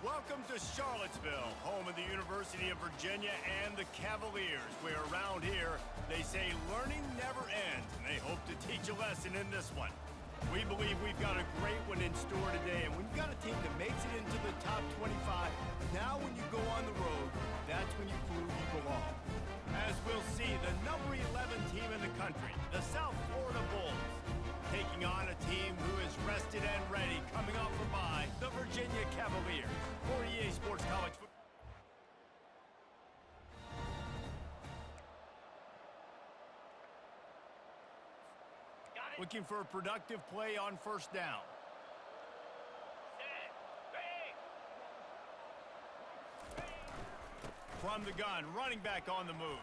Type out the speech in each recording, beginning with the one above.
Welcome to Charlottesville, home of the University of Virginia and the Cavaliers, where around here they say learning never ends, and they hope to teach a lesson in this one. We believe we've got a great one in store today, and when you've got a team that makes it into the top 25, now when you go on the road, that's when you prove you belong. As we'll see, the number 11 team in the country, the South Florida Bulls, taking on a team who is rested and ready, coming off a bye, the Virginia Cavaliers. For EA Sports College Football. Looking for a productive play on first down. From the gun, running back on the move.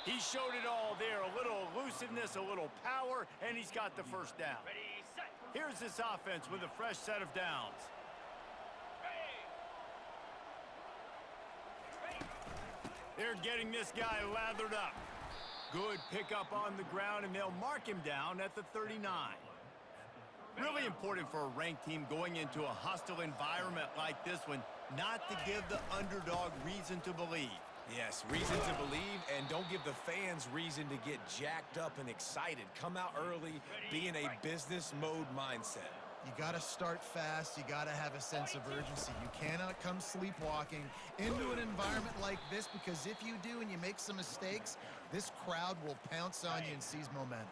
He showed it all there, a little elusiveness, a little power, and he's got the first down. Ready, set. Here's this offense with a fresh set of downs. They're getting this guy lathered up. Good pickup on the ground, and they'll mark him down at the 39. Really important for a ranked team going into a hostile environment like this one, not to give the underdog reason to believe. Yes, reason to believe, and don't give the fans reason to get jacked up and excited. Come out early, be in a business mode mindset. You got to start fast. You got to have a sense of urgency. You cannot come sleepwalking into an environment like this, because if you do and you make some mistakes, this crowd will pounce on you and seize momentum.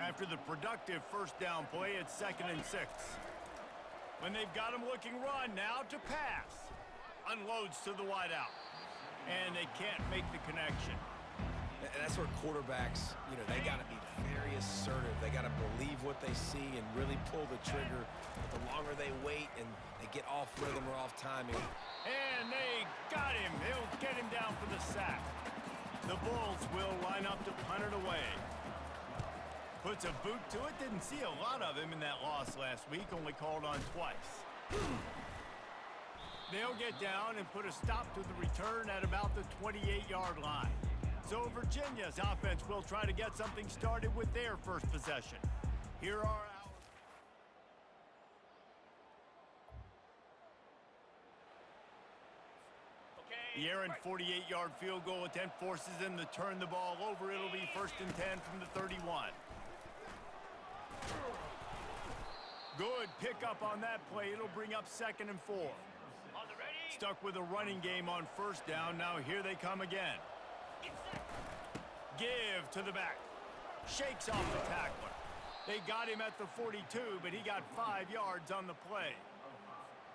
After the productive first down play, it's 2nd and 6. When they've got him looking run, now to pass. Unloads to the wideout. And they can't make the connection. And that's where quarterbacks, they got to be very assertive. They got to believe what they see and really pull the trigger. But the longer they wait and they get off rhythm or off timing. And they got him. They'll get him down for the sack. The Bulls will line up to punt it away. Puts a boot to it. Didn't see a lot of him in that loss last week. Only called on twice. They'll get down and put a stop to the return at about the 28-yard line. So Virginia's offense will try to get something started with their first possession. Here are our... The errant 48-yard field goal attempt forces them to turn the ball over. It'll be 1st and 10 from the 31. Good pickup on that play. It'll bring up 2nd and 4. Stuck with a running game on first down. Now here they come again. Give to the back. Shakes off the tackler. They got him at the 42, but he got 5 yards on the play.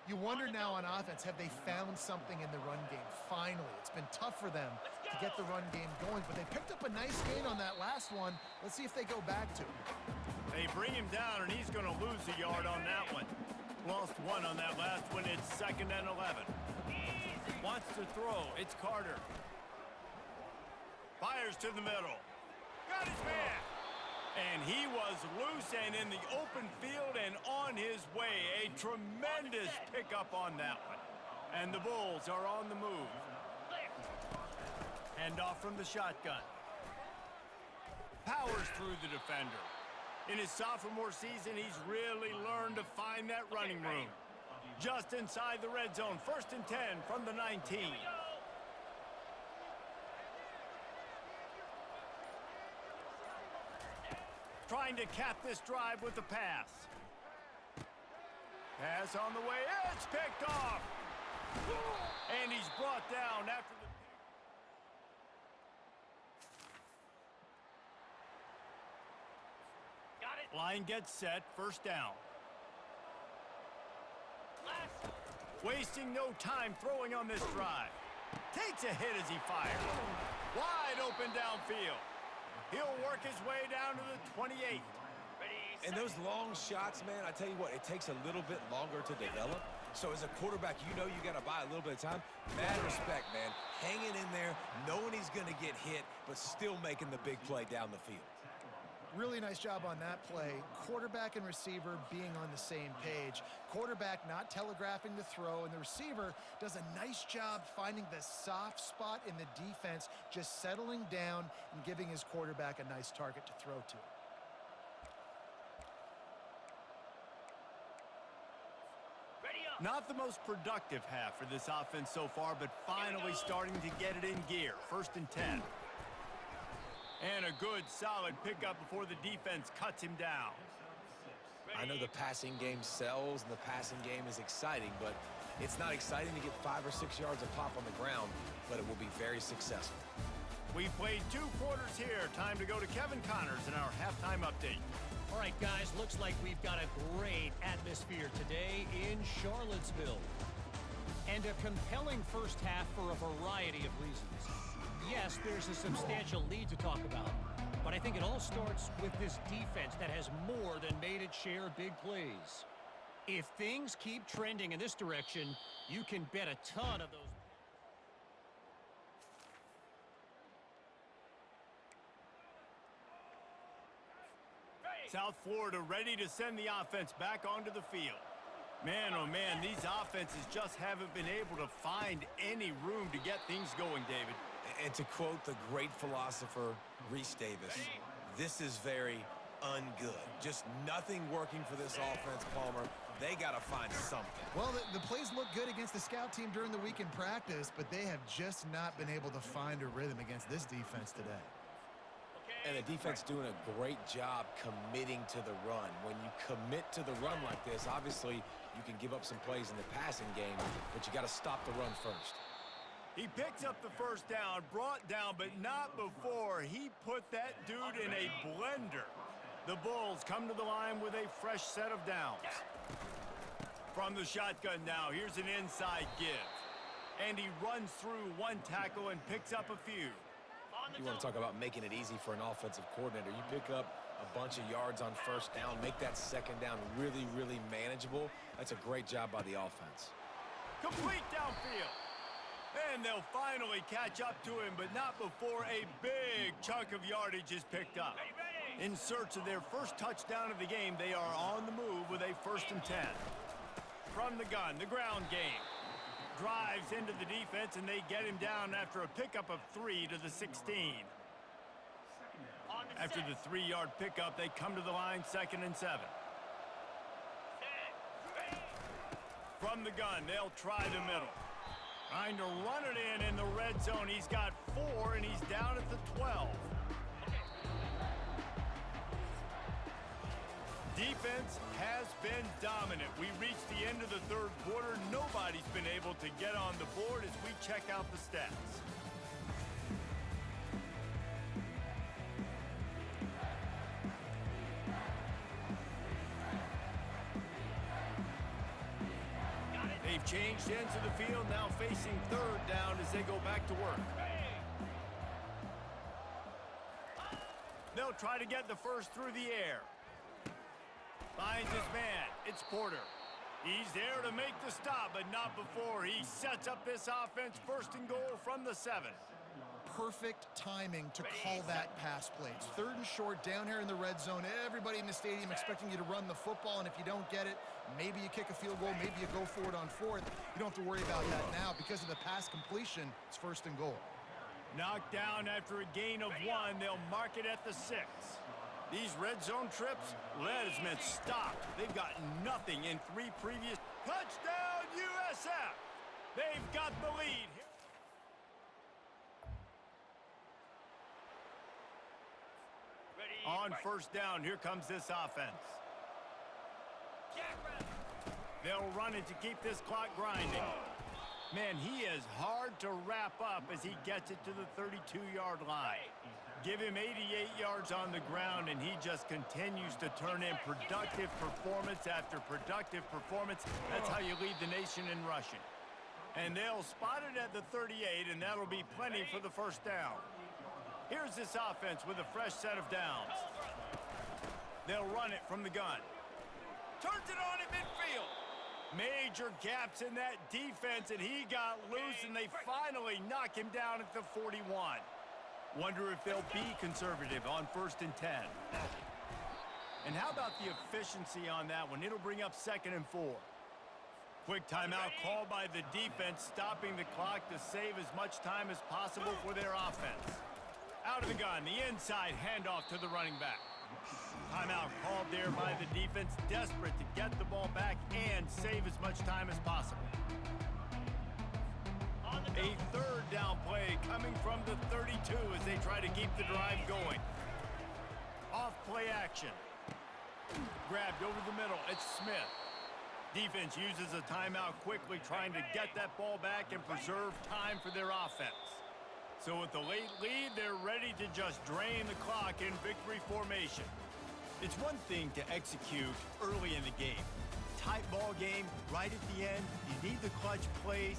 You wonder now on offense, have they found something in the run game? Finally, it's been tough for them to get the run game going, but they picked up a nice gain on that last one. Let's see if they go back to it. They bring him down, and he's going to lose a yard on that one. Lost 1 on that last one. It's 2nd and 11. Wants to throw. It's Carter. Fires to the middle. Got his man. And he was loose and in the open field and on his way. A tremendous pickup on that one. And the Bulls are on the move. Handoff from the shotgun. Powers through the defender. In his sophomore season, he's really learned to find that running room. Just inside the red zone, 1st and 10 from the 19. Trying to cap this drive with the pass. Pass on the way. It's picked off. And he's brought down after the... Line gets set, 1st down. Wasting no time throwing on this drive. Takes a hit as he fires. Wide open downfield. He'll work his way down to the 28. And those long shots, man, I tell you what, it takes a little bit longer to develop. So as a quarterback, you got to buy a little bit of time. Mad respect, man. Hanging in there, knowing he's going to get hit, but still making the big play down the field. Really nice job on that play. Quarterback and receiver being on the same page. Quarterback not telegraphing the throw, and the receiver does a nice job finding the soft spot in the defense, just settling down and giving his quarterback a nice target to throw to. Ready up. Not the most productive half for this offense so far, but finally starting to get it in gear. 1st and 10. And a good, solid pickup before the defense cuts him down. I know the passing game sells and the passing game is exciting, but it's not exciting to get 5 or 6 yards of pop on the ground, but it will be very successful. We've played 2 quarters here. Time to go to Kevin Connors in our halftime update. All right, guys, looks like we've got a great atmosphere today in Charlottesville. And a compelling first half for a variety of reasons. Yes, there's a substantial lead to talk about, but I think it all starts with this defense that has more than made its share of big plays. If things keep trending in this direction, you can bet a ton of those. South Florida ready to send the offense back onto the field. Man, oh man, these offenses just haven't been able to find any room to get things going, David. And to quote the great philosopher Reese Davis, this is very ungood. Just nothing working for this offense, Palmer. They got to find something. Well, the plays look good against the scout team during the week in practice, but they have just not been able to find a rhythm against this defense today. And the defense doing a great job committing to the run. When you commit to the run like this, obviously you can give up some plays in the passing game, but you got to stop the run first. He picks up the first down, brought down, but not before he put that dude in a blender. The Bulls come to the line with a fresh set of downs. From the shotgun now, here's an inside give. And he runs through 1 tackle and picks up a few. You want to talk about making it easy for an offensive coordinator. You pick up a bunch of yards on first down, make that second down really, really manageable. That's a great job by the offense. Complete downfield. And they'll finally catch up to him, but not before a big chunk of yardage is picked up. In search of their first touchdown of the game, they are on the move with a 1st and 10. From the gun, the ground game. Drives into the defense, and they get him down after a pickup of 3 to the 16. After the 3-yard pickup, they come to the line, 2nd and 7. From the gun, they'll try the middle. Trying to run it in the red zone. He's got 4, and he's down at the 12. Defense has been dominant. We reached the end of the 3rd quarter. Nobody's been able to get on the board as we check out the stats. They've changed ends of the field, now facing 3rd down as they go back to work. They'll try to get the first through the air. Finds his man. It's Porter. He's there to make the stop, but not before he sets up this offense. 1st and goal from the 7. Perfect timing to call that pass play. It's 3rd and short down here in the red zone. Everybody in the stadium expecting you to run the football, and if you don't get it, maybe you kick a field goal, maybe you go for it on 4th. You don't have to worry about that now. Because of the pass completion, it's 1st and goal. Knocked down after a gain of 1. They'll mark it at the 6. These red zone trips, that has meant stopped. They've got nothing in 3 previous. Touchdown, USF! They've got the lead. On 1st down, here comes this offense. They'll run it to keep this clock grinding. Man, he is hard to wrap up as he gets it to the 32-yard line. Give him 88 yards on the ground, and he just continues to turn in productive performance after productive performance. That's how you lead the nation in rushing. And they'll spot it at the 38, and that'll be plenty for the 1st down. Here's this offense with a fresh set of downs. They'll run it from the gun. Turns it on at midfield. Major gaps in that defense, and he got loose, and they finally knock him down at the 41. Wonder if they'll be conservative on 1st and 10. And how about the efficiency on that one? It'll bring up 2nd and 4. Quick timeout called by the defense, stopping the clock to save as much time as possible for their offense. Out of the gun, the inside handoff to the running back. Timeout called there by the defense, desperate to get the ball back and save as much time as possible. A third down play coming from the 32 as they try to keep the drive going. Off play action. Grabbed over the middle. It's Smith. Defense uses a timeout quickly, trying to get that ball back and preserve time for their offense. So with the late lead, they're ready to just drain the clock in victory formation. It's one thing to execute early in the game. Tight ball game, right at the end, you need the clutch plays.